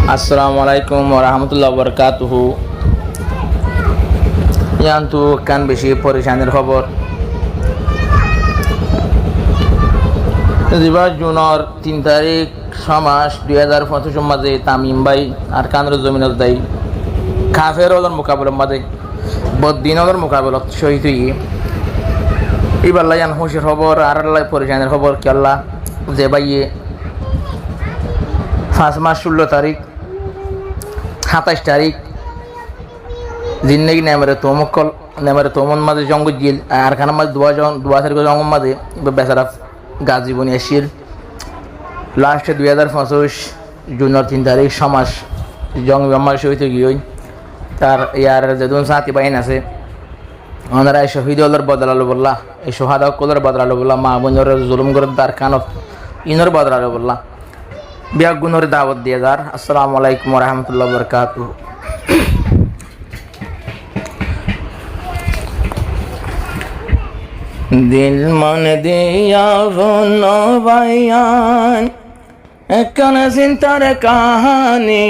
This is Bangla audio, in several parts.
Assalamu alaikum warahmatullahi wabarakatuh. ইয়ান্তু কান বেশি পরেশানির খবর। জুনের 3 তারিখ সমাস 2025 মাঝে তামিম ভাই আর কানের জমিনত দেয় কাফের ওদের মোকাবেলার মাঝে বদিন ওদের মোকাবেলা শহীদ হয়ে এবার লাইন হুশের খবর আর আল্লাহ পরেশানির খবর কি আল্লাহ যে ভাইয়ে 5 মাস 16 তারিখ 27 তারিখ জিন্দেগি নেমারে তোমকল নেমারে তোমন মাঝে জঙ্গ জিল আর খানার মাঝে দুয়া তারিখ জঙ্গল মাঝে বেচারা গাছ জীবনী আসিল লাস্টে 2025 জুনের 3 তারিখ সমাজ জঙ্গ আমার শহীদ গিয়ে তার ইয়ার যেদিন সাথী বাহিন আছে ওনারা এই শহীদ হলের বদলালো বললা এই সোহাদা কলের বদলালো বললা মা বোনের জুলুম করে তার কানত ইনর বদলালো বললা বিয়া গুণের দাওয়াত দিয়ে যার। আসসালামু আলাইকুম রহমতুল্লাহ বরকাত। দিল মন দিয়া ভনো ভাইয়ান একখান চিন্তার কাহানি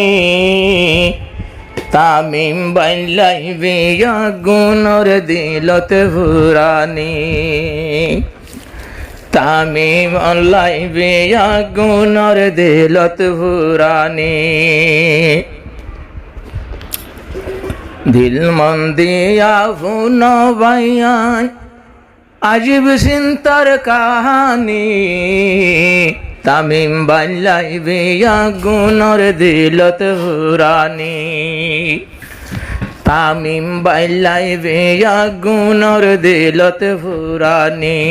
তামিম বাইলাই বিয়া গুণর দিলত ফুরানি তামিম আল্লাই বিয়া গুণর দিলত ফুরানি দিল মন দিয়া ভনো ভাইয়ান আজীব চিন্তার কাহানি তামিম বাইলাই বিয়া গুণর দিলত ফুরানি তামিম বাইলাই বিয়া গুণর দিলত ফুরানি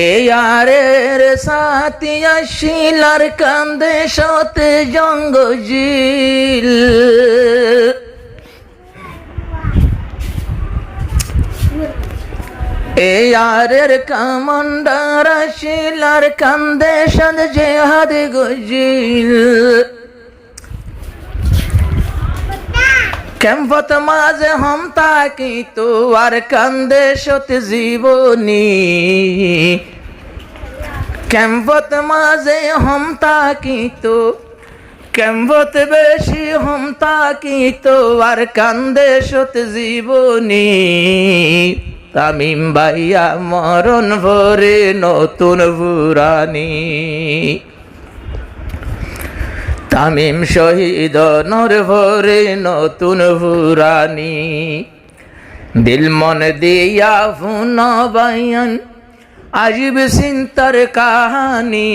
এই আরের সাথী আসিলার কান্দে সতে জঙ্গজিল এই আরের কামান্ডার আসিলার কান্দে সদ জেহাদ গজিল ক্যাম্পত মাঝে হম তাকি তো আর কান্দে সত জীবনী ক্যাম্পত মাঝে হম তাকি তো ক্যাম্পত বেশি হম তাকি তো আর কান্দে সত জীবনী তামিম ভাইয়া মরণ ভরে নতুন ফুরানি তামিম শহীদ নর ভরে নতুন ফুরানি দিল মন দিয়া ফুন বাইয়ান আজীব চিন্তার কাহানি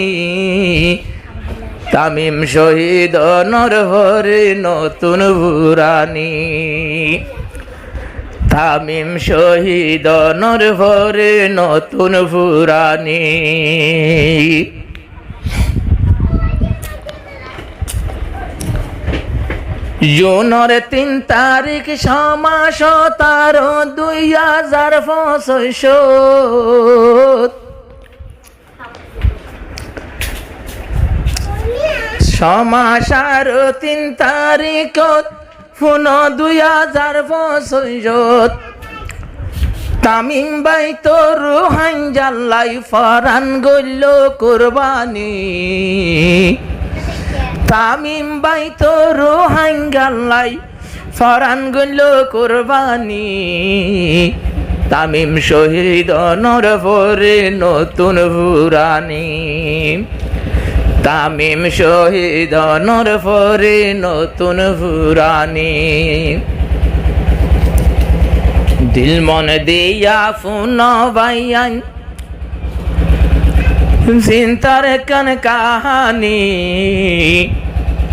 তামিম শহীদ নর ভরে নতুন ফুরানি তামিম শহীদ নর ভরে নতুন ফুরানি জুনের 3 তারিখ সমাস 2025 সমাস 3 তারিখ ফুন 2025 তামিম ভাই তোর রুহান জাল্লাই ফরান গইল কুরবানি তামিম ভাই তোর রুহান জাল্লাই ফরান গইল কুরবানি তামিম শহীদ নর ভরে নতুন ফুরানি তামিম শহীদ নর ভরে নতুন ফুরানি দিল মন দিয়া ফুন ভাইয়ান চিন্তার কান কাহানি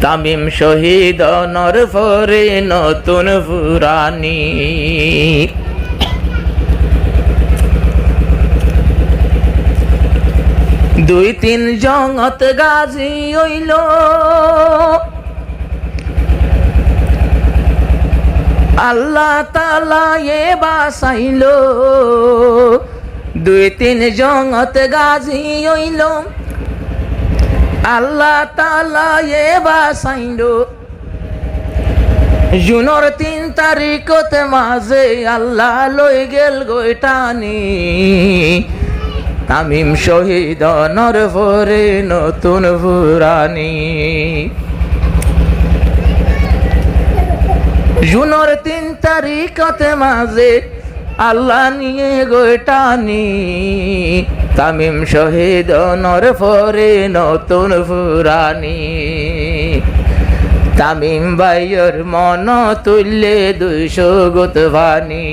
তামিম শহীদ নর ভরে নতুন ফুরানি 2-3 জঙ্গত গাজী হইল আল্লাহ তাআলা এ বাসাইল 2-3 জঙ্গত গাজী হইল আল্লাহ তাআলা এ বাসাইল জুনের 3 তারিখতে মাঝে আল্লাহ লই গেল গইটানি তামিম শহীদ নর ভরে নতুন ফুরানি জুনের 3 তারিখতে মাঝে আল্লাহ নিয়ে গোটানি তামিম শহীদ নর ভরে নতুন ফুরানি তামিম ভাইয়ের মন তুললে 200 গুত ভানি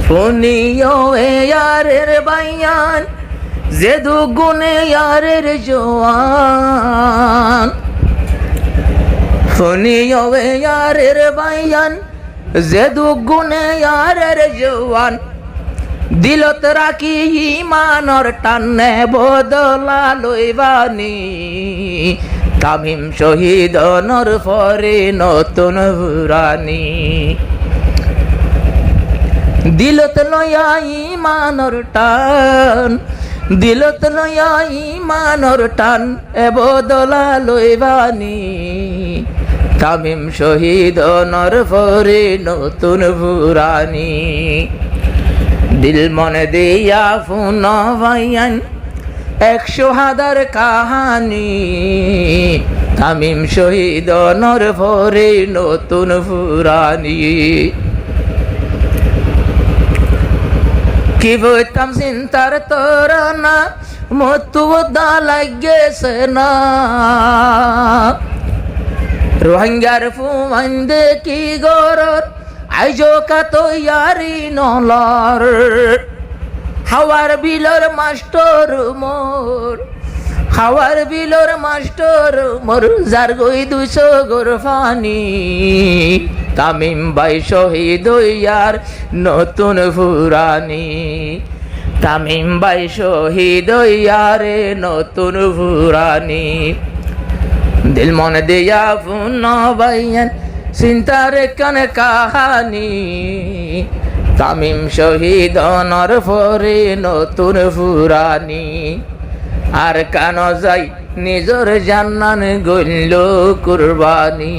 ফুনিও ইয়ারের বাইয়ান যে দুগুণে ইয়ারের জোয়ান ফুনিও ইয়ারের বাইয়ান যে দুগুণে ইয়ারের জোয়ান দিলত রাখি ইমানর টানে বদলা লইবানি তামিম শহীদ নর ফরে নতুন ফুরানি দিলত লয়া ইমানর টান দিলত লয়া ইমানর টান এ বদলা লইবানি তামিম শহীদ নর ফরে নতুন ফুরানি দিল মনে দিয়া ফুন ভাইয়ান 100,000 কাহানি তামিম শহীদ নর ভরে নতুন ফুরানি কি বইতাম চিন্তার তোরনা মতু দা লাগেছে না রোহিঙ্গার ফুমাইন্দে কি গরর আইজো কাতো ইয়ারি নলার হাওয়ার বিলর মাস্টর মোর হাওয়ার বিলর মাস্টর মোর যার গই 200 গোরফানি তামিম ভাই শহীদ ইয়ার নতুন ফুরানি তামিম ভাই শহীদ ইয়ারে নতুন ফুরানি দিল মন দিয়া ফুন ভাইয়ান চিন্তার কানে কাহানি তামিম শহীদ নর ফরে নতুন ফুরানি আর কান যাই নিজর জান্নান গইল কুরবানি